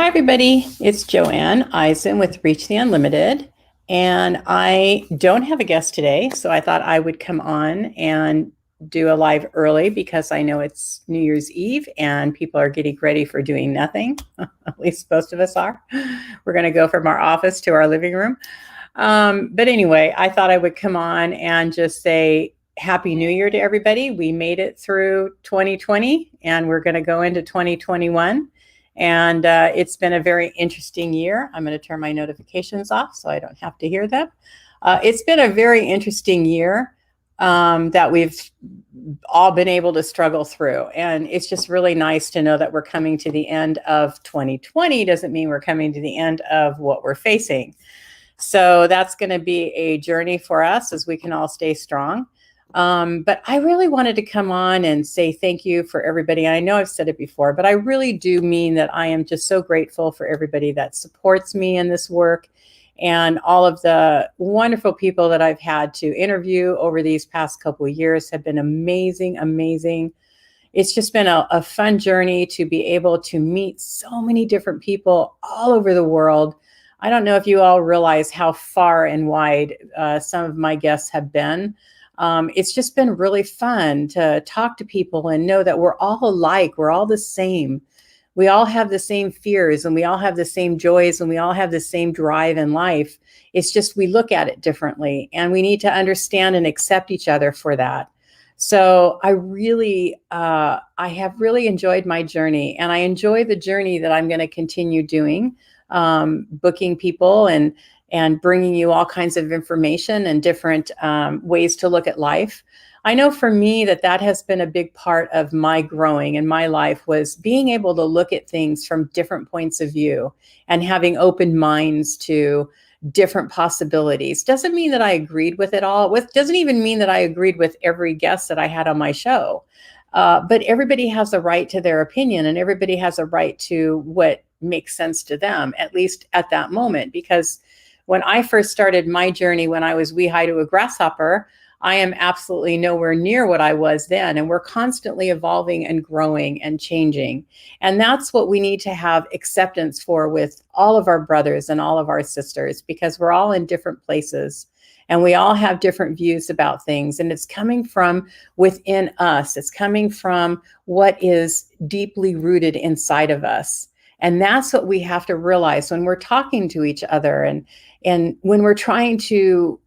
Hi, everybody. It's Joanne Eisen with Reach the Unlimited. And I don't have a guest today, so I thought I would come on and do a live early because I know it's New Year's Eve and people are getting ready for doing nothing. At least most of us are. We're going to go from our office to our living room. But anyway, I thought I would come on and just say Happy New Year to everybody. We made it through 2020 and we're going to go into 2021. And it's been a very interesting year. I'm going to turn my notifications off so I don't have to hear them. It's been a very interesting year that we've all been able to struggle through. And it's just really nice to know that we're coming to the end of 2020. Doesn't mean we're coming to the end of what we're facing. So that's going to be a journey for us as we can all stay strong. But I really wanted to come on and say thank you for everybody. I know I've said it before, but I really do mean that I am just so grateful for everybody that supports me in this work and all of the wonderful people that I've had to interview over these past couple of years have been amazing, amazing. It's just been a fun journey to be able to meet so many different people all over the world. I don't know if you all realize how far and wide some of my guests have been. It's just been really fun to talk to people and know that we're all alike. We're all the same. We all have the same fears and we all have the same joys and we all have the same drive in life. It's just we look at it differently and we need to understand and accept each other for that. So I have really enjoyed my journey and I enjoy the journey that I'm going to continue doing, booking people and bringing you all kinds of information and different ways to look at life. I know for me that has been a big part of my growing in my life was being able to look at things from different points of view and having open minds to different possibilities. Doesn't mean that I agreed with it all. Doesn't even mean that I agreed with every guest that I had on my show. But everybody has a right to their opinion and everybody has a right to what makes sense to them, at least at that moment. Because when I first started my journey, when I was wee high to a grasshopper, I am absolutely nowhere near what I was then. And we're constantly evolving and growing and changing. And that's what we need to have acceptance for with all of our brothers and all of our sisters, because we're all in different places and we all have different views about things. And it's coming from within us. It's coming from what is deeply rooted inside of us. And that's what we have to realize when we're talking to each other and when we're trying to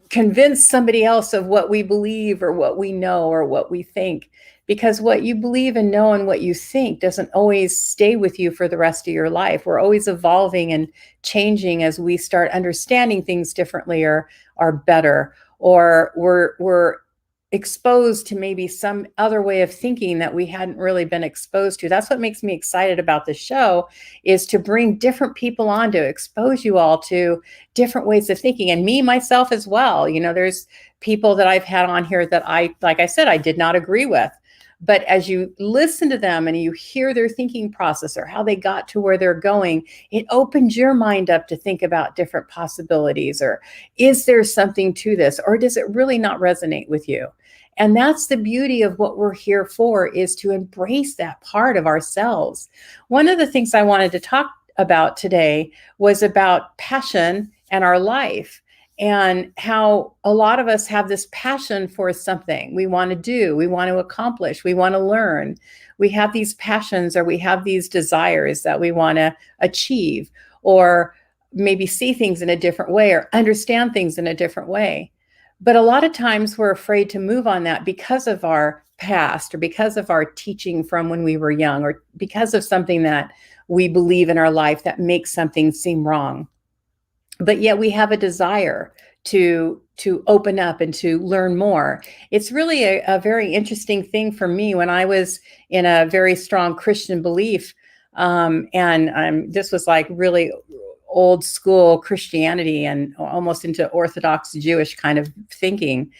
convince somebody else of what we believe or what we know or what we think, because what you believe and know and what you think doesn't always stay with you for the rest of your life. We're always evolving and changing as we start understanding things differently or better, or we're exposed to maybe some other way of thinking that we hadn't really been exposed to. That's what makes me excited about the show, is to bring different people on to expose you all to different ways of thinking, and me myself as well. You know, there's people that I've had on here that like I said, I did not agree with. But as you listen to them and you hear their thinking process or how they got to where they're going, it opens your mind up to think about different possibilities. Or is there something to this? Or does it really not resonate with you? And that's the beauty of what we're here for, is to embrace that part of ourselves. One of the things I wanted to talk about today was about passion and our life, and how a lot of us have this passion for something we want to do, we want to accomplish, we want to learn. We have these passions or we have these desires that we want to achieve, or maybe see things in a different way or understand things in a different way. But a lot of times we're afraid to move on that because of our past or because of our teaching from when we were young, or because of something that we believe in our life that makes something seem wrong. But yet we have a desire to open up and to learn more. It's really a very interesting thing for me when I was in a very strong Christian belief. This was like really old school Christianity and almost into Orthodox Jewish kind of thinking.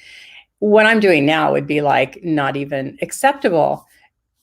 What I'm doing now would be like not even acceptable.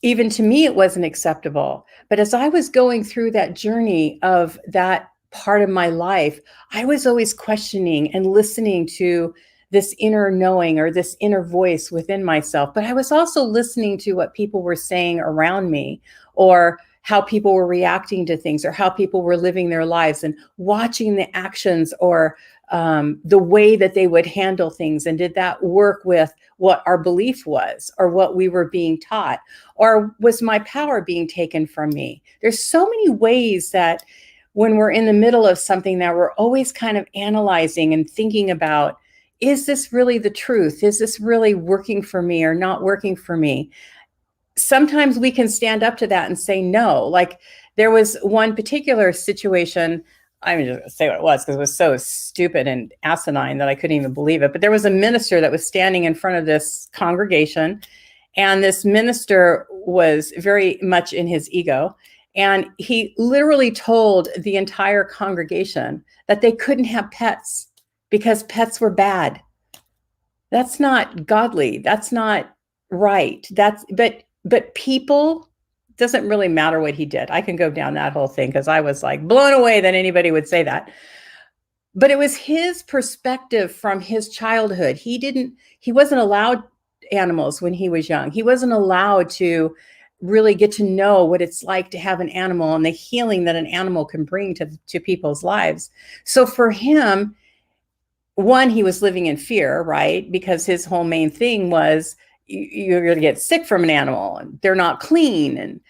Even to me, it wasn't acceptable. But as I was going through that journey of that part of my life, I was always questioning and listening to this inner knowing or this inner voice within myself. But I was also listening to what people were saying around me, or how people were reacting to things or how people were living their lives, and watching the actions or the way that they would handle things. And did that work with what our belief was or what we were being taught? Or was my power being taken from me? There's so many ways that when we're in the middle of something that we're always kind of analyzing and thinking about, is this really the truth? Is this really working for me or not working for me? Sometimes we can stand up to that and say no. Like there was one particular situation, I'm just going to say what it was because it was so stupid and asinine that I couldn't even believe it. But there was a minister that was standing in front of this congregation, and this minister was very much in his ego. And he literally told the entire congregation that they couldn't have pets because pets were bad. That's not godly. That's not right. But people, doesn't really matter what he did. I can go down that whole thing because I was like blown away that anybody would say that. But it was his perspective from his childhood. He wasn't allowed animals when he was young. He wasn't allowed to really get to know what it's like to have an animal and the healing that an animal can bring to people's lives. So for him, one, he was living in fear, right? Because his whole main thing was, you're going to get sick from an animal and they're not clean, and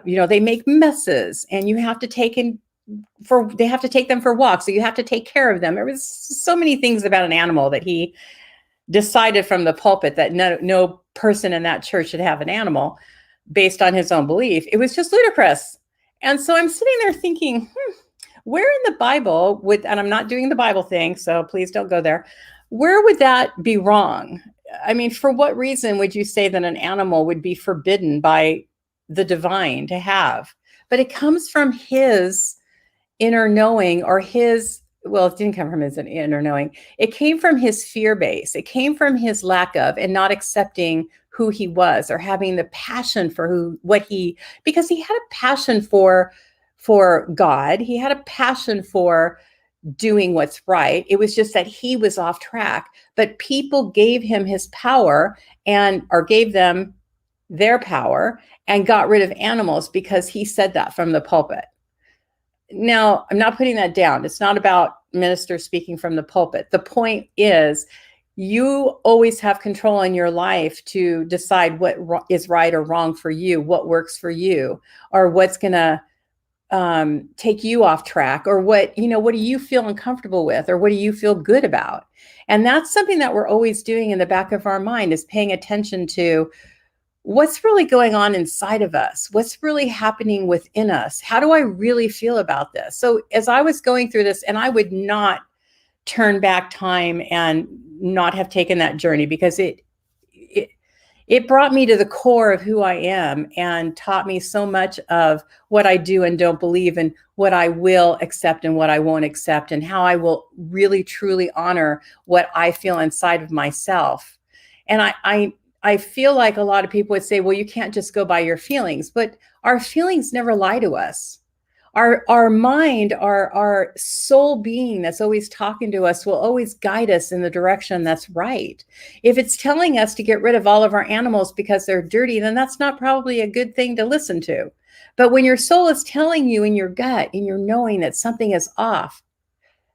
they make messes, and you have to they have to take them for walks, so you have to take care of them. There was so many things about an animal that he decided from the pulpit that no person in that church should have an animal based on his own belief. It was just ludicrous. And so I'm sitting there thinking, where in the Bible and I'm not doing the Bible thing, so please don't go there. Where would that be wrong? I mean, for what reason would you say that an animal would be forbidden by the divine to have? But it comes from his inner knowing, or it didn't come from his inner knowing. It came from his fear base. It came from his lack of and not accepting who he was, or having the passion for because he had a passion for God. He had a passion for doing what's right. It was just that he was off track, but people gave him his power or gave them their power and got rid of animals because he said that from the pulpit. Now, I'm not putting that down. It's not about ministers speaking from the pulpit. The point is, you always have control in your life to decide what is right or wrong for you, what works for you, or what's going to take you off track, or what do you feel uncomfortable with, or what do you feel good about? And that's something that we're always doing in the back of our mind, is paying attention to what's really going on inside of us, what's really happening within us. How do I really feel about this? So as I was going through this, and I would not turn back time and not have taken that journey, because it brought me to the core of who I am and taught me so much of what I do and don't believe, and what I will accept and what I won't accept, and how I will really truly honor what I feel inside of myself. And I feel like a lot of people would say, well, you can't just go by your feelings, but our feelings never lie to us. Our mind, our soul being that's always talking to us, will always guide us in the direction that's right. If it's telling us to get rid of all of our animals because they're dirty, then that's not probably a good thing to listen to. But when your soul is telling you in your gut, in your knowing, that something is off,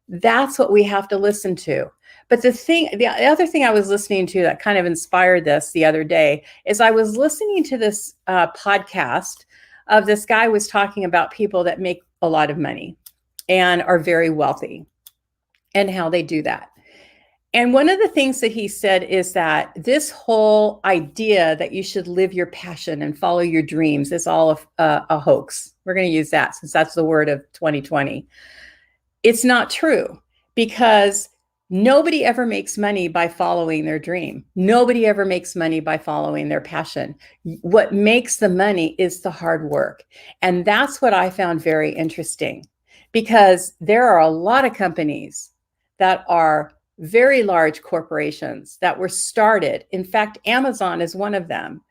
that's what we have to listen to. But the other thing I was listening to that kind of inspired this the other day is, I was listening to this podcast of this guy was talking about people that make a lot of money and are very wealthy, and how they do that. And one of the things that he said is that this whole idea that you should live your passion and follow your dreams is all a hoax. We're going to use that since that's the word of 2020. It's not true, because nobody ever makes money by following their dream. Nobody ever makes money by following their passion. What makes the money is the hard work. And that's what I found very interesting, because there are a lot of companies that are very large corporations that were started. In fact, Amazon is one of them.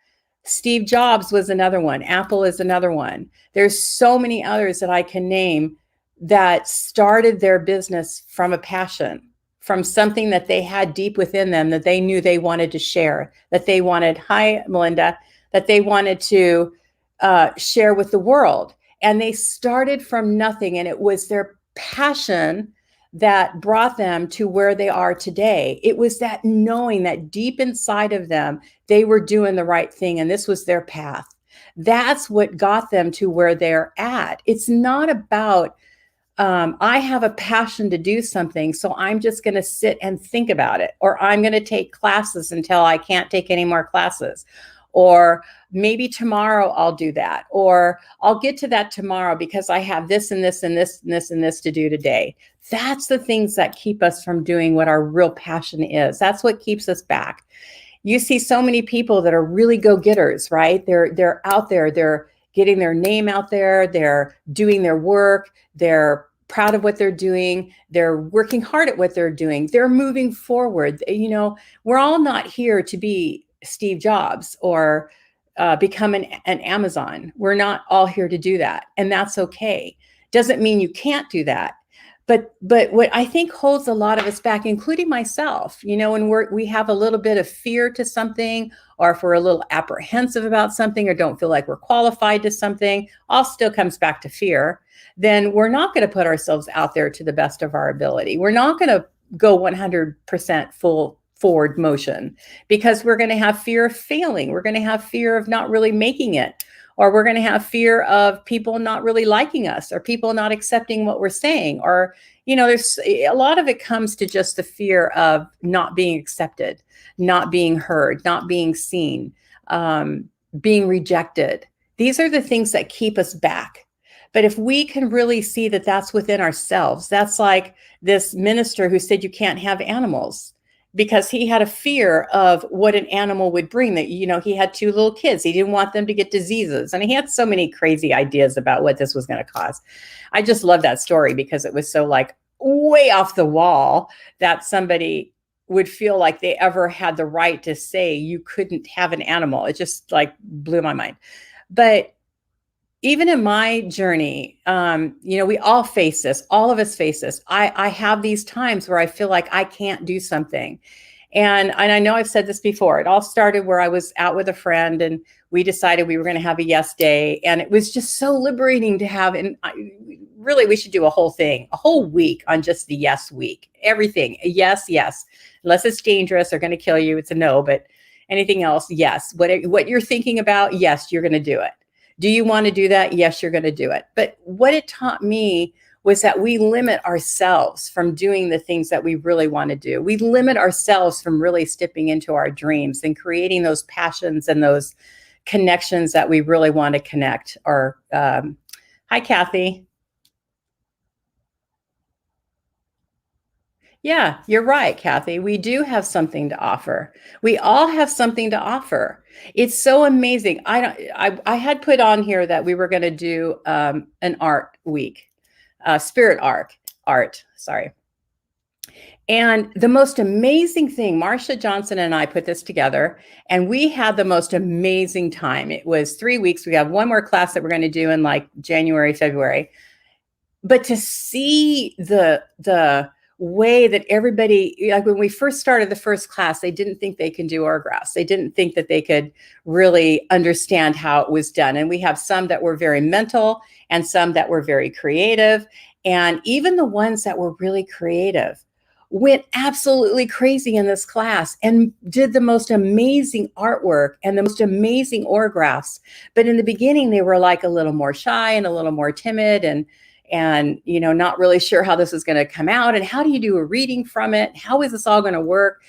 Steve Jobs was another one. Apple is another one. There's so many others that I can name that started their business from a passion, from something that they had deep within them that they knew they wanted to share, that they wanted, hi, Melinda, that they wanted to share with the world. And they started from nothing, and it was their passion that brought them to where they are today. It was that knowing that deep inside of them, they were doing the right thing, and this was their path. That's what got them to where they're at. It's not about, I have a passion to do something, so I'm just going to sit and think about it, or I'm going to take classes until I can't take any more classes, or maybe tomorrow I'll do that, or I'll get to that tomorrow because I have this and this and this and this and this to do today. That's the things that keep us from doing what our real passion is. That's what keeps us back. You see so many people that are really go-getters, right? They're out there, they're getting their name out there, they're doing their work, they're proud of what they're doing, they're working hard at what they're doing, they're moving forward. You know, we're all not here to be Steve Jobs or become an Amazon. We're not all here to do that, and that's okay. Doesn't mean you can't do that. But what I think holds a lot of us back, including myself, you know, when we have a little bit of fear to something, or if we're a little apprehensive about something, or don't feel like we're qualified to something, all still comes back to fear. Then we're not going to put ourselves out there to the best of our ability. We're not going to go 100% full forward motion, because we're going to have fear of failing. We're going to have fear of not really making it, or we're going to have fear of people not really liking us, or people not accepting what we're saying. Or, you know, there's a lot of it comes to just the fear of not being accepted, not being heard, not being seen, being rejected. These are the things that keep us back. But if we can really see that that's within ourselves, that's like this minister who said you can't have animals, because he had a fear of what an animal would bring. That, you know, he had 2 little kids. He didn't want them to get diseases. And he had so many crazy ideas about what this was going to cause. I just love that story because it was so like way off the wall that somebody would feel like they ever had the right to say you couldn't have an animal. It just like blew my mind. But even in my journey, you know, we all face this. All of us face this. I have these times where I feel like I can't do something. And I know I've said this before. It all started where I was out with a friend, and we decided we were going to have a yes day. And it was just so liberating to have. And really, we should do a whole thing, a whole week on just the yes week. Everything. Yes, yes. Unless it's dangerous or going to kill you, it's a no. But anything else, yes. What you're thinking about, yes, you're going to do it. Do you want to do that? Yes, you're going to do it. But what it taught me was that we limit ourselves from doing the things that we really want to do. We limit ourselves from really stepping into our dreams and creating those passions and those connections that we really want to connect. Or, hi, Kathy. Yeah, you're right, Kathy. We do have something to offer. We all have something to offer. It's so amazing. I had put on here that we were going to do an art week, spirit art. Sorry. And the most amazing thing, Marsha Johnson and I put this together, and we had the most amazing time. It was 3 weeks. We have one more class that we're going to do in like January, February. But to see the way that everybody, like when we first started the first class, they didn't think they can do autographs. They didn't think that they could really understand how it was done. And we have some that were very mental and some that were very creative. And even the ones that were really creative went absolutely crazy in this class and did the most amazing artwork and the most amazing autographs. But in the beginning, they were like a little more shy and a little more timid, and you know, not really sure how this is going to come out, and how do you do a reading from it? How is this all going to work?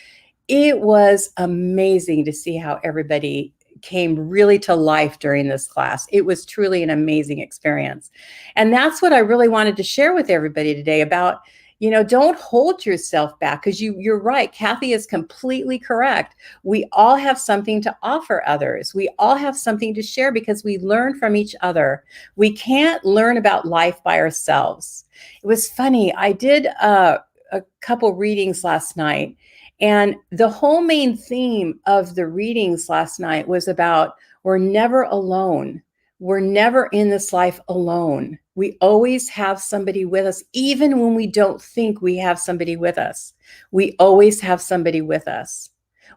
It was amazing to see how everybody came really to life during this class. It was truly an amazing experience. And that's what I really wanted to share with everybody today about, you know, don't hold yourself back, because you're right. Kathy is completely correct. We all have something to offer others. We all have something to share because we learn from each other. We can't learn about life by ourselves. It was funny. I did a couple readings last night, and the whole main theme of the readings last night was about we're never alone. We're never in this life alone. We always have somebody with us, even when we don't think we have somebody with us. We always have somebody with us.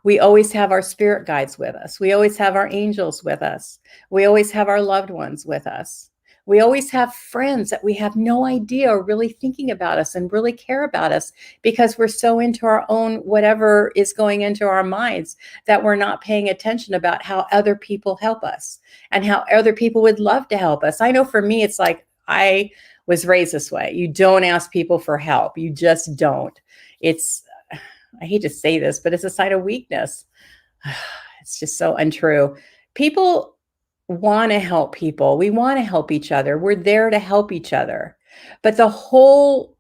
We always have our spirit guides with us. We always have our angels with us. We always have our loved ones with us. We always have friends that we have no idea are really thinking about us and really care about us, because we're so into our own whatever is going into our minds that we're not paying attention about how other people help us and how other people would love to help us. I know for me, it's like I was raised this way. You don't ask people for help. You just don't. It's, I hate to say this, but it's a sign of weakness. It's just so untrue. People want to help people. We want to help each other. We're there to help each other. But the whole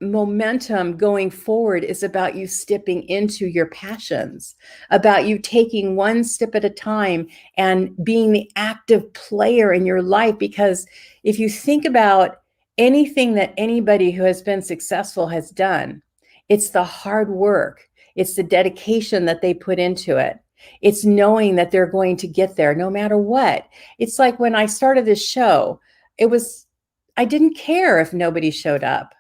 momentum going forward is about you stepping into your passions, about you taking one step at a time and being the active player in your life. Because if you think about anything that anybody who has been successful has done, it's the hard work, it's the dedication that they put into it. It's knowing that they're going to get there no matter what. It's like when I started this show, I didn't care if nobody showed up.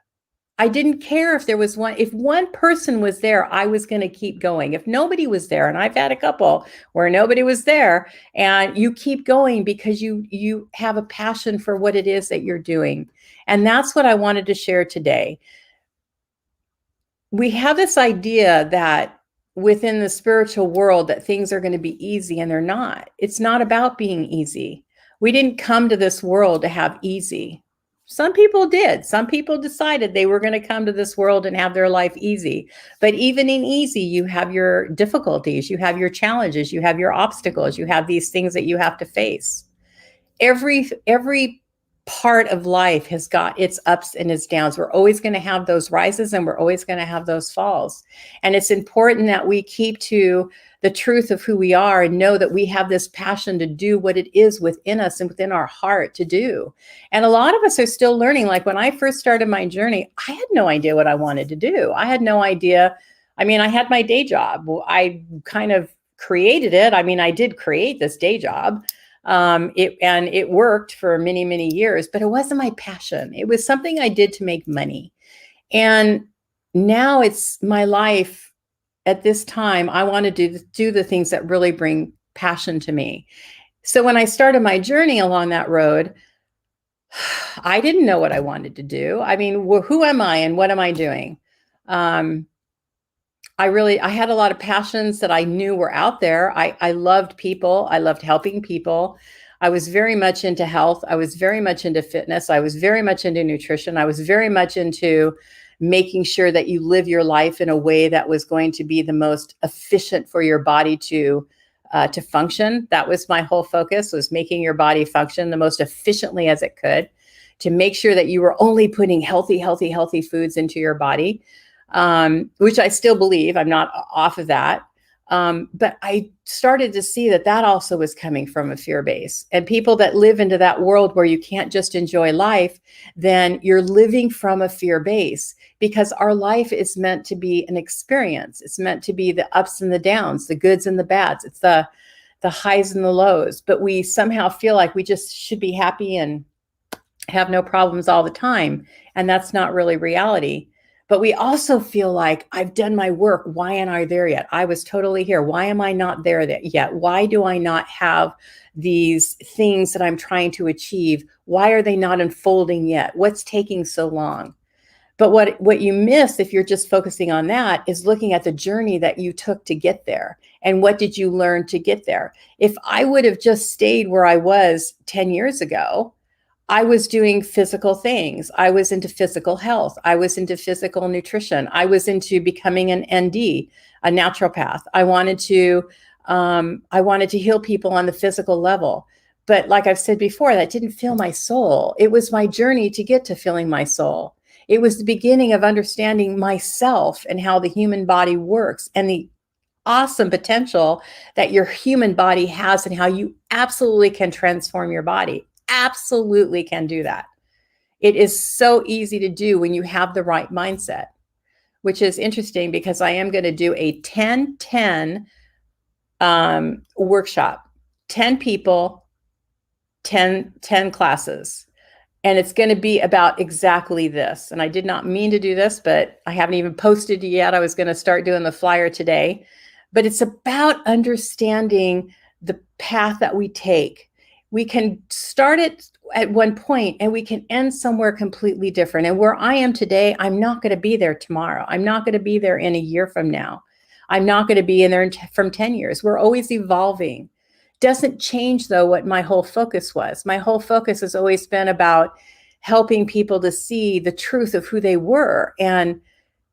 I didn't care if there was if one person was there, I was going to keep going. If nobody was there, and I've had a couple where nobody was there, and you keep going because you have a passion for what it is that you're doing. And that's what I wanted to share today. We have this idea that within the spiritual world that things are going to be easy, and they're not. It's not about being easy. We didn't come to this world to have easy. Some people did. Some people decided they were going to come to this world and have their life easy. But even in easy, you have your difficulties, you have your challenges, you have your obstacles, you have these things that you have to face. Every part of life has got its ups and its downs. We're always going to have those rises, and we're always going to have those falls. And it's important that we keep to the truth of who we are and know that we have this passion to do what it is within us and within our heart to do. And a lot of us are still learning. Like when I first started my journey, I had no idea what I wanted to do. I had no idea. I mean, I had my day job. I kind of created it. I mean, I did create this day job. It worked for many, many years, but it wasn't my passion. It was something I did to make money. And now it's my life. At this time, I want to do the things that really bring passion to me. So when I started my journey along that road, I didn't know what I wanted to do. I mean, who am I and what am I doing? I had a lot of passions that I knew were out there. I loved people. I loved helping people. I was very much into health. I was very much into fitness. I was very much into nutrition. I was very much into making sure that you live your life in a way that was going to be the most efficient for your body to function. That was my whole focus, was making your body function the most efficiently as it could, to make sure that you were only putting healthy foods into your body, which I still believe. I'm not off of that. But I started to see that also was coming from a fear base, and people that live into that world where you can't just enjoy life, then you're living from a fear base, because our life is meant to be an experience. It's meant to be the ups and the downs, the goods and the bads. It's the highs and the lows, but we somehow feel like we just should be happy and have no problems all the time. And that's not really reality. But we also feel like, I've done my work. Why aren't I there yet? I was totally here. Why am I not there yet? Why do I not have these things that I'm trying to achieve? Why are they not unfolding yet? What's taking so long? But what you miss if you're just focusing on that is looking at the journey that you took to get there. And what did you learn to get there? If I would have just stayed where I was 10 years ago, I was doing physical things. I was into physical health. I was into physical nutrition. I was into becoming an ND, a naturopath. I wanted to heal people on the physical level. But like I've said before, that didn't fill my soul. It was my journey to get to filling my soul. It was the beginning of understanding myself and how the human body works, and the awesome potential that your human body has, and how you absolutely can transform your body. Absolutely can do that. It is so easy to do when you have the right mindset, which is interesting because I am going to do a 10-10 workshop, 10 people, 10 classes. And it's going to be about exactly this. And I did not mean to do this, but I haven't even posted it yet. I was going to start doing the flyer today. but it's about understanding the path that we take. We can start it at one point and we can end somewhere completely different. And where I am today, I'm not going to be there tomorrow. I'm not going to be there in a year from now. I'm not going to be in there from 10 years. We're always evolving. Doesn't change, though, what my whole focus was. My whole focus has always been about helping people to see the truth of who they were and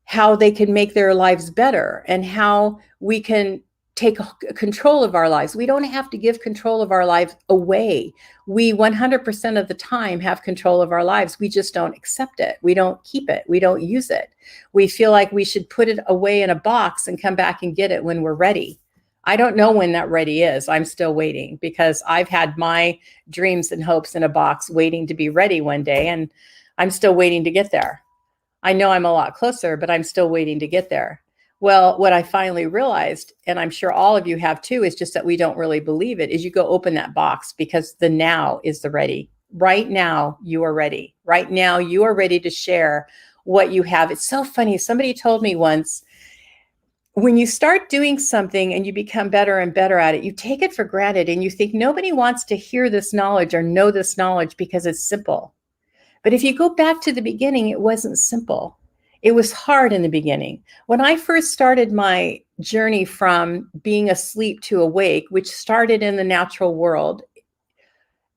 how they can make their lives better and how we can take control of our lives. We don't have to give control of our lives away. We 100% of the time have control of our lives. We just don't accept it. We don't keep it. We don't use it. We feel like we should put it away in a box and come back and get it when we're ready. I don't know when that ready is. I'm still waiting because I've had my dreams and hopes in a box waiting to be ready one day, and I'm still waiting to get there. I know I'm a lot closer, but I'm still waiting to get there. Well, what I finally realized, and I'm sure all of you have too, is just that we don't really believe it, is you go open that box because the now is the ready. Right now, you are ready. Right now, you are ready to share what you have. It's so funny. Somebody told me once, when you start doing something and you become better and better at it, you take it for granted and you think nobody wants to hear this knowledge or know this knowledge because it's simple. But if you go back to the beginning, it wasn't simple. It was hard in the beginning. When I first started my journey from being asleep to awake, which started in the natural world,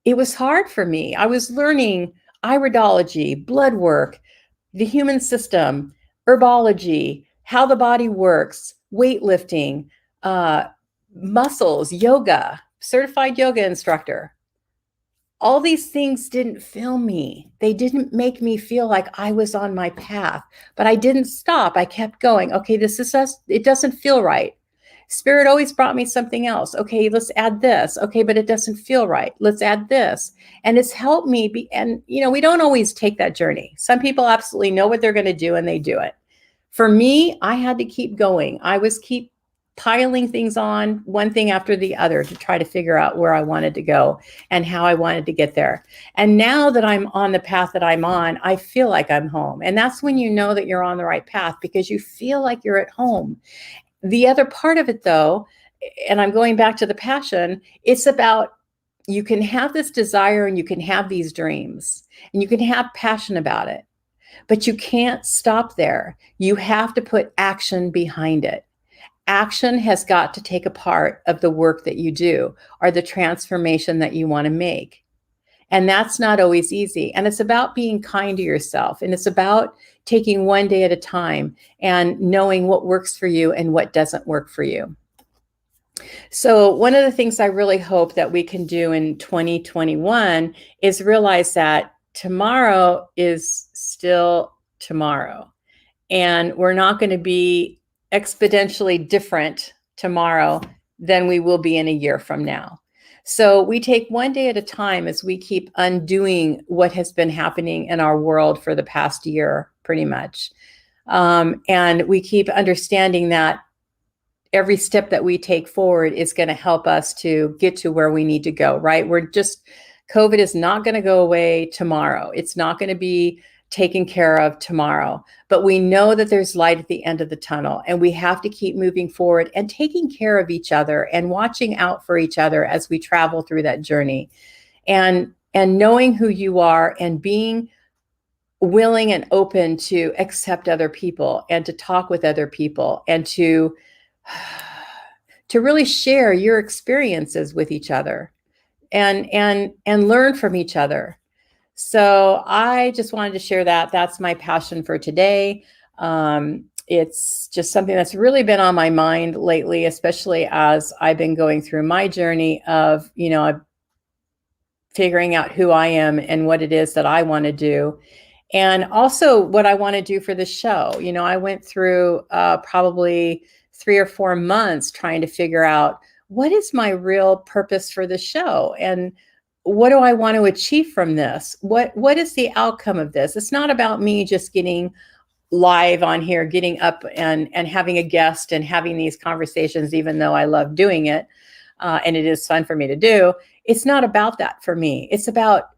it was hard for me. I was learning iridology, blood work, the human system, herbology, how the body works, weightlifting, muscles, yoga, certified yoga instructor. All these things didn't fill me. They didn't make me feel like I was on my path, but I didn't stop. I kept going. Okay, this is us. It doesn't feel right. Spirit always brought me something else. Okay, let's add this. Okay, but it doesn't feel right. Let's add this. And it's helped me be, and we don't always take that journey. Some people absolutely know what they're going to do and they do it. For me, I had to keep going. I was keep piling things on, one thing after the other, to try to figure out where I wanted to go and how I wanted to get there. And now that I'm on the path that I'm on, I feel like I'm home. And that's when you know that you're on the right path, because you feel like you're at home. The other part of it, though, and I'm going back to the passion, it's about, you can have this desire and you can have these dreams and you can have passion about it, but you can't stop there. You have to put action behind it. Action has got to take a part of the work that you do or the transformation that you want to make. And that's not always easy. And it's about being kind to yourself. And it's about taking one day at a time and knowing what works for you and what doesn't work for you. So one of the things I really hope that we can do in 2021 is realize that tomorrow is still tomorrow. And we're not going to be exponentially different tomorrow than we will be in a year from now. So we take one day at a time as we keep undoing what has been happening in our world for the past year, pretty much. And we keep understanding that every step that we take forward is going to help us to get to where we need to go, right? COVID is not going to go away tomorrow. It's not going to be taken care of tomorrow, but we know that there's light at the end of the tunnel, and we have to keep moving forward and taking care of each other and watching out for each other as we travel through that journey, and knowing who you are and being willing and open to accept other people and to talk with other people and to really share your experiences with each other and learn from each other. So I just wanted to share that. That's my passion for today. It's just something that's really been on my mind lately, especially as I've been going through my journey of, figuring out who I am and what it is that I want to do. And also what I want to do for the show. I went through probably 3 or 4 months trying to figure out what is my real purpose for the show and what do I want to achieve from this? What is the outcome of this? It's not about me just getting live on here, getting up and having a guest and having these conversations, even though I love doing it. And it is fun for me to do. It's not about that for me. It's about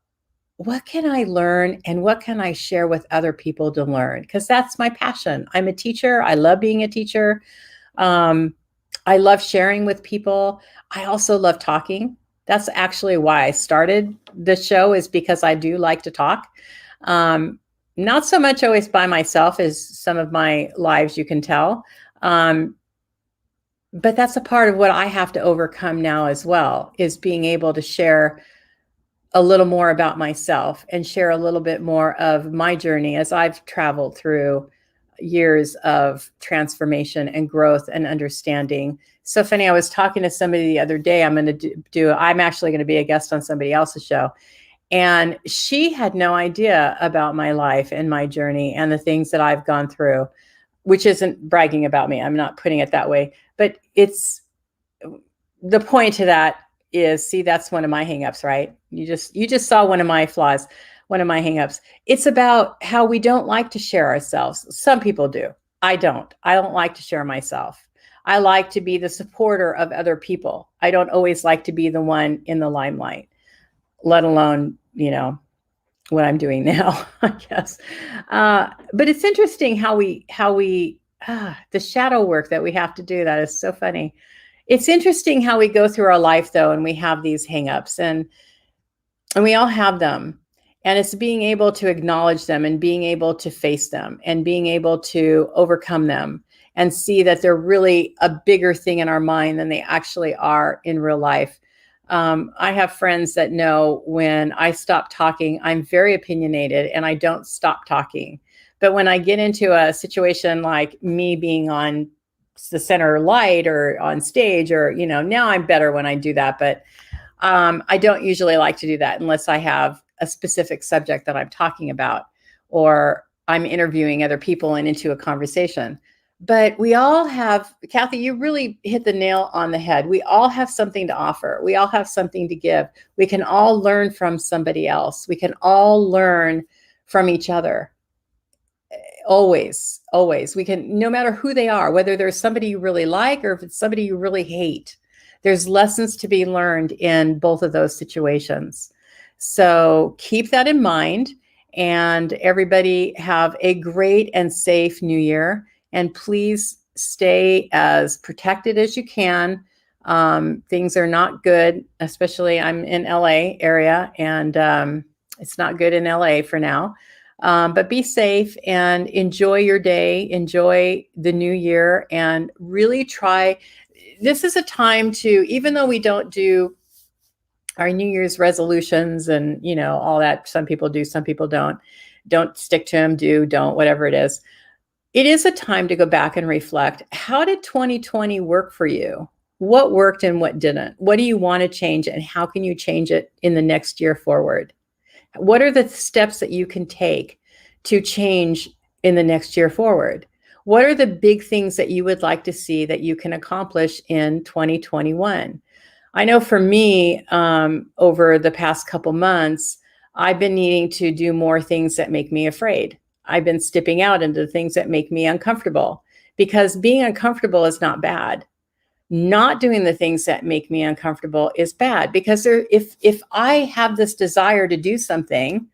what can I learn and what can I share with other people to learn? Because that's my passion. I'm a teacher. I love being a teacher. I love sharing with people. I also love talking. That's actually why I started the show, is because I do like to talk. Um, Not so much always by myself as some of my lives you can tell. Um, but that's a part of what I have to overcome now as well, is being able to share a little more about myself and share a little bit more of my journey as I've traveled through years of transformation and growth and understanding. So funny, I was talking to somebody the other day. I'm actually going to be a guest on somebody else's show. And she had no idea about my life and my journey and the things that I've gone through, which isn't bragging about me. I'm not putting it that way, but it's the point to that is, see, that's one of my hangups, right? You just saw one of my flaws, one of my hangups. It's about how we don't like to share ourselves. Some people do. I don't. I don't like to share myself. I like to be the supporter of other people. I don't always like to be the one in the limelight, let alone, what I'm doing now, I guess. But it's interesting how the shadow work that we have to do. That is so funny. It's interesting how we go through our life, though, and we have these hangups, and we all have them. And it's being able to acknowledge them and being able to face them and being able to overcome them and see that they're really a bigger thing in our mind than they actually are in real life. I have friends that know when I stop talking, I'm very opinionated and I don't stop talking. But when I get into a situation like me being on the center light or on stage, or, now I'm better when I do that. But I don't usually like to do that unless I have a specific subject that I'm talking about, or I'm interviewing other people and into a conversation. But we all have, Kathy, you really hit the nail on the head. We all have something to offer. We all have something to give. We can all learn from somebody else. We can all learn from each other. Always, always. We can, no matter who they are, whether there's somebody you really like or if it's somebody you really hate, there's lessons to be learned in both of those situations. So keep that in mind, and everybody have a great and safe new year. And please stay as protected as you can. Things are not good, especially I'm in LA area, and it's not good in LA for now. But be safe and enjoy your day, enjoy the new year, and really try. This is a time to, even though we don't do our New Year's resolutions and, all that, some people do, some people don't stick to them, don't, whatever it is. It is a time to go back and reflect. How did 2020 work for you? What worked and what didn't? What do you want to change, and how can you change it in the next year forward? What are the steps that you can take to change in the next year forward? What are the big things that you would like to see that you can accomplish in 2021? I know for me, over the past couple months, I've been needing to do more things that make me afraid. I've been stepping out into the things that make me uncomfortable, because being uncomfortable is not bad. Not doing the things that make me uncomfortable is bad, because if I have this desire to do something,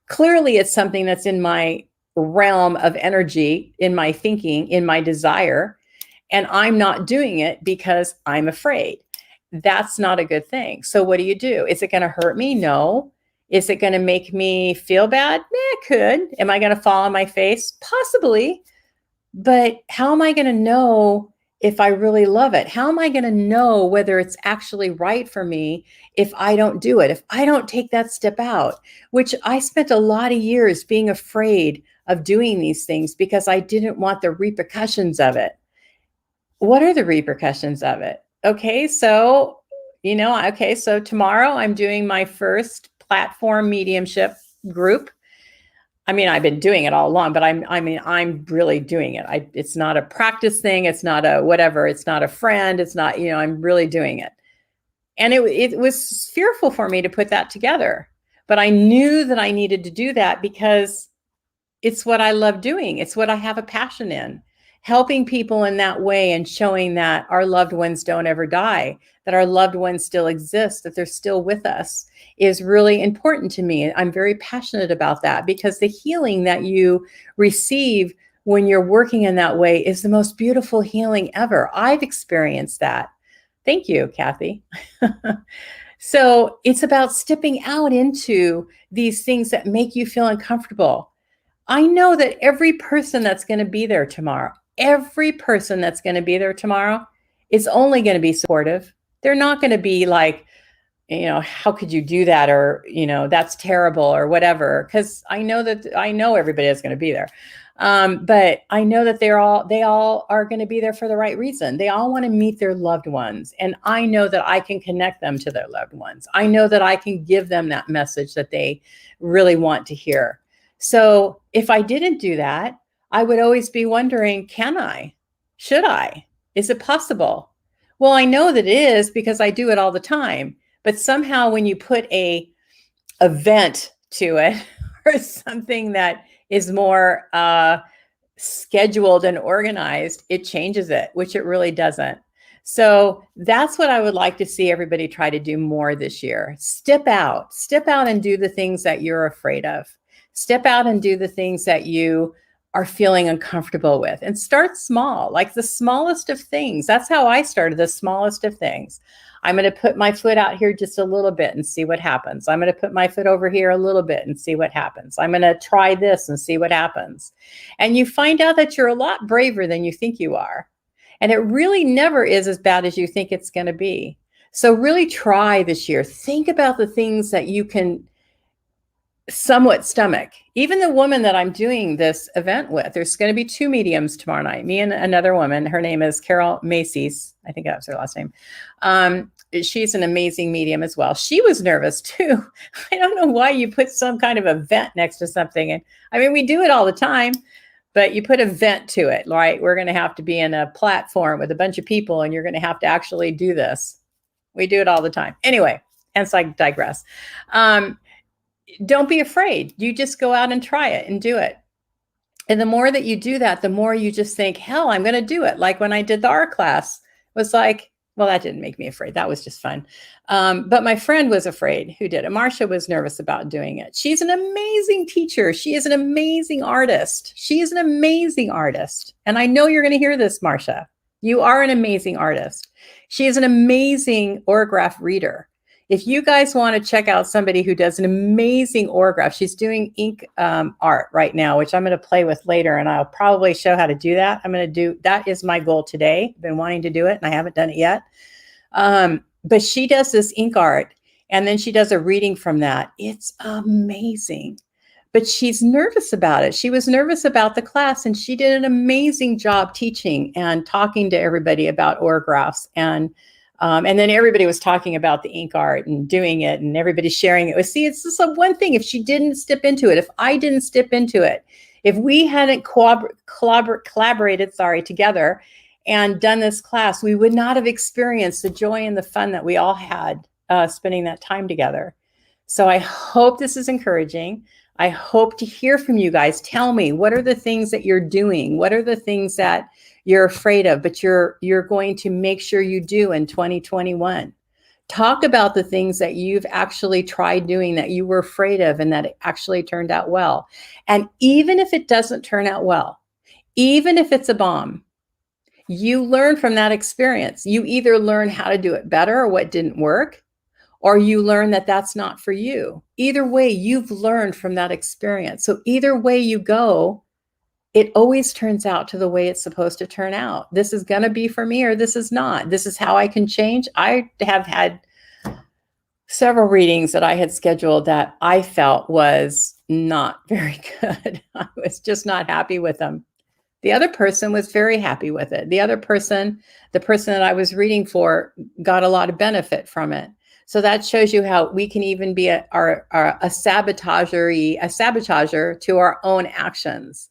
clearly it's something that's in my realm of energy, in my thinking, in my desire, and I'm not doing it because I'm afraid. That's not a good thing. So what do you do? Is it going to hurt me? No. Is it going to make me feel bad? It could. Am I going to fall on my face? Possibly. But how am I going to know if I really love it? How am I going to know whether it's actually right for me if I don't do it, if I don't take that step out, which I spent a lot of years being afraid of doing these things because I didn't want the repercussions of it. What are the repercussions of it? Okay, so, so tomorrow I'm doing my first platform mediumship group. I mean, I've been doing it all along, but I'm really doing it. It's not a practice thing. It's not a whatever. It's not a friend. It's not, I'm really doing it. And it was fearful for me to put that together, but I knew that I needed to do that because it's what I love doing. It's what I have a passion in. Helping people in that way and showing that our loved ones don't ever die, that our loved ones still exist, that they're still with us, is really important to me. I'm very passionate about that, because the healing that you receive when you're working in that way is the most beautiful healing ever. I've experienced that. Thank you, Kathy. So it's about stepping out into these things that make you feel uncomfortable. I know that every person that's going to be there tomorrow, is only going to be supportive. They're not going to be like, how could you do that? Or, that's terrible or whatever. Because I know everybody is going to be there. But I know that they all are going to be there for the right reason. They all want to meet their loved ones. And I know that I can connect them to their loved ones. I know that I can give them that message that they really want to hear. So if I didn't do that, I would always be wondering, can I? Should I? Is it possible? Well, I know that it is because I do it all the time. But somehow when you put a event to it or something that is more scheduled and organized, it changes it, which it really doesn't. So that's what I would like to see everybody try to do more this year. Step out and do the things that you're afraid of. Step out and do the things that you are feeling uncomfortable with, and start small, like the smallest of things. That's how I started, the smallest of things. I'm going to put my foot out here just a little bit and see what happens. I'm going to put my foot over here a little bit and see what happens. I'm going to try this and see what happens. And you find out that you're a lot braver than you think you are. And it really never is as bad as you think it's going to be. So really try this year. Think about the things that you can somewhat stomach. Even the woman that I'm doing this event with, there's going to be 2 mediums tomorrow night, me and another woman. Her name is Carol Macy's. I think that's her last name. She's an amazing medium as well. She was nervous too. I don't know why you put some kind of event next to something. And I mean, we do it all the time, but you put event to it, right? We're going to have to be in a platform with a bunch of people and you're going to have to actually do this. We do it all the time. Anyway, and so I digress. Don't be afraid. You just go out and try it and do it. And the more that you do that, the more you just think, hell, I'm going to do it. Like when I did the art class, it was like, well, that didn't make me afraid. That was just fun. But my friend was afraid who did it. Marcia was nervous about doing it. She's an amazing teacher. She is an amazing artist. She is an amazing artist. And I know you're going to hear this, Marcia. You are an amazing artist. She is an amazing orograph reader. If you guys want to check out somebody who does an amazing orograph, she's doing ink art right now, which I'm going to play with later, and I'll probably show how to do that. That is my goal today. I've been wanting to do it, and I haven't done it yet. But she does this ink art, and then she does a reading from that. It's amazing. But she's nervous about it. She was nervous about the class, and she did an amazing job teaching and talking to everybody about orographs. And then everybody was talking about the ink art and doing it, and everybody sharing it. See, it's just one thing. If she didn't step into it, if I didn't step into it, if we hadn't collaborated together and done this class, we would not have experienced the joy and the fun that we all had spending that time together. So I hope this is encouraging. I hope to hear from you guys. Tell me, what are the things that you're doing? What are the things that you're afraid of, but you're going to make sure you do in 2021? Talk about the things that you've actually tried doing that you were afraid of and that it actually turned out well. And even if it doesn't turn out well, even if it's a bomb, you learn from that experience. You either learn how to do it better or what didn't work, or you learn that that's not for you. Either way, you've learned from that experience. So either way you go, it always turns out to the way it's supposed to turn out. This is going to be for me or this is not. This is how I can change. I have had several readings that I had scheduled that I felt was not very good. I was just not happy with them. The other person was very happy with it. The person that I was reading for, got a lot of benefit from it. So that shows you how we can even be a sabotager to our own actions.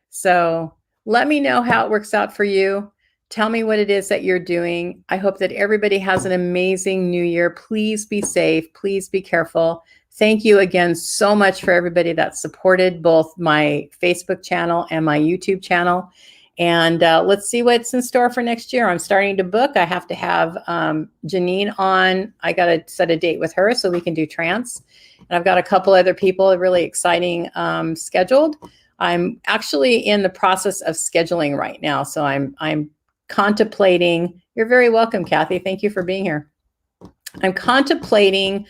So let me know how it works out for you. Tell me what it is that you're doing. I hope that everybody has an amazing new year. Please be safe. Please be careful. Thank you again so much for everybody that supported both my Facebook channel and my YouTube channel. And let's see what's in store for next year. I'm starting to book. I have to have Janine on. I got to set a date with her so we can do trance. And I've got a couple other people really exciting scheduled. I'm actually in the process of scheduling right now. So I'm contemplating. You're very welcome, Kathy. Thank you for being here. I'm contemplating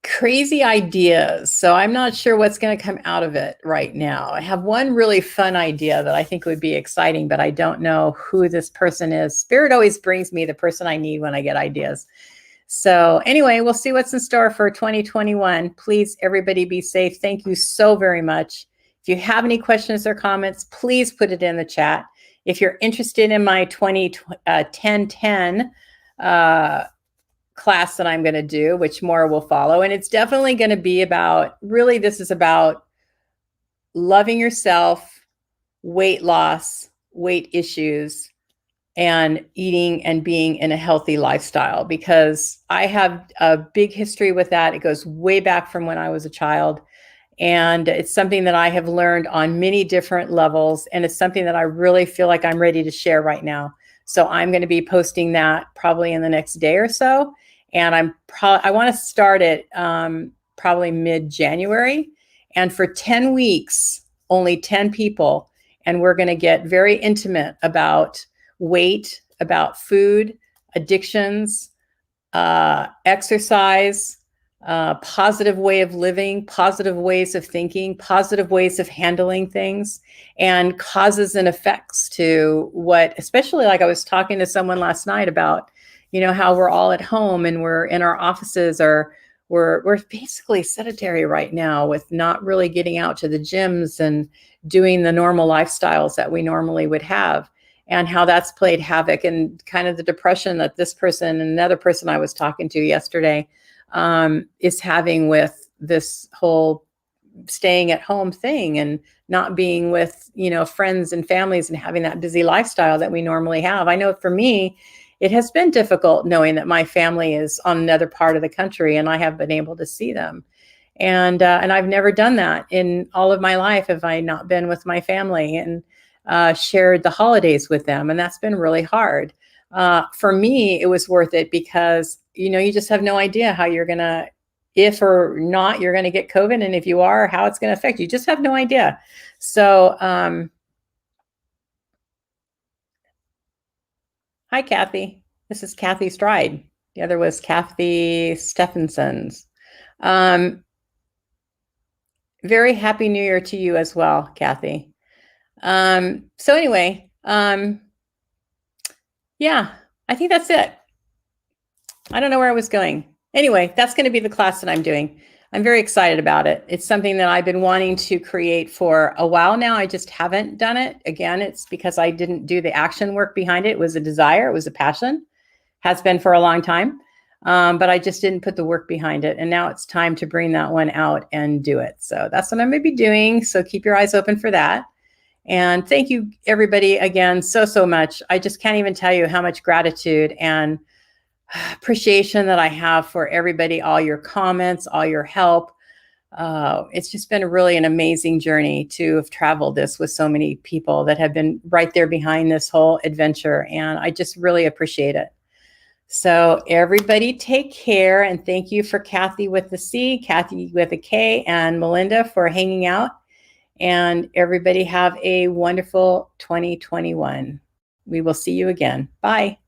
crazy ideas. So I'm not sure what's going to come out of it right now. I have one really fun idea that I think would be exciting, but I don't know who this person is. Spirit always brings me the person I need when I get ideas. So anyway, we'll see what's in store for 2021. Please, everybody be safe. Thank you so very much. If you have any questions or comments, please put it in the chat. If you're interested in my 10-10 class that I'm going to do, which more will follow, and it's definitely going to be about, really, this is about loving yourself, weight loss, weight issues, and eating and being in a healthy lifestyle, because I have a big history with that. It goes way back from when I was a child. And it's something that I have learned on many different levels. And it's something that I really feel like I'm ready to share right now. So I'm going to be posting that probably in the next day or so. And I want to start it probably mid-January. And for 10 weeks, only 10 people. And we're going to get very intimate about weight, about food, addictions, exercise, positive way of living, positive ways of thinking, positive ways of handling things, and causes and effects to what, especially like I was talking to someone last night about, how we're all at home and we're in our offices, or we're basically sedentary right now with not really getting out to the gyms and doing the normal lifestyles that we normally would have, and how that's played havoc, and kind of the depression that this person and another person I was talking to yesterday is having with this whole staying at home thing and not being with, friends and families and having that busy lifestyle that we normally have. I know for me, it has been difficult knowing that my family is on another part of the country and I have been able to see them. And I've never done that in all of my life. Have I not been with my family and shared the holidays with them? And that's been really hard. For me, it was worth it because, you just have no idea how you're going to, if or not, you're going to get COVID. And if you are, how it's going to affect you. You just have no idea. So, hi, Kathy. This is Kathy Stride. The other was Kathy Stephenson's. Very happy New Year to you as well, Kathy. So anyway, yeah, I think that's it. I don't know where I was going. Anyway, that's going to be the class that I'm doing. I'm very excited about it. It's something that I've been wanting to create for a while now. I just haven't done it. Again, it's because I didn't do the action work behind it. It was a desire. It was a passion. Has been for a long time. But I just didn't put the work behind it. And now it's time to bring that one out and do it. So that's what I'm going to be doing. So keep your eyes open for that. And thank you, everybody, again, so much. I just can't even tell you how much gratitude and appreciation that I have for everybody, all your comments, all your help. It's just been really an amazing journey to have traveled this with so many people that have been right there behind this whole adventure. And I just really appreciate it. So everybody take care, and thank you for Kathy with the C, Kathy with a K, and Melinda for hanging out. And everybody have a wonderful 2021. We will see you again. Bye.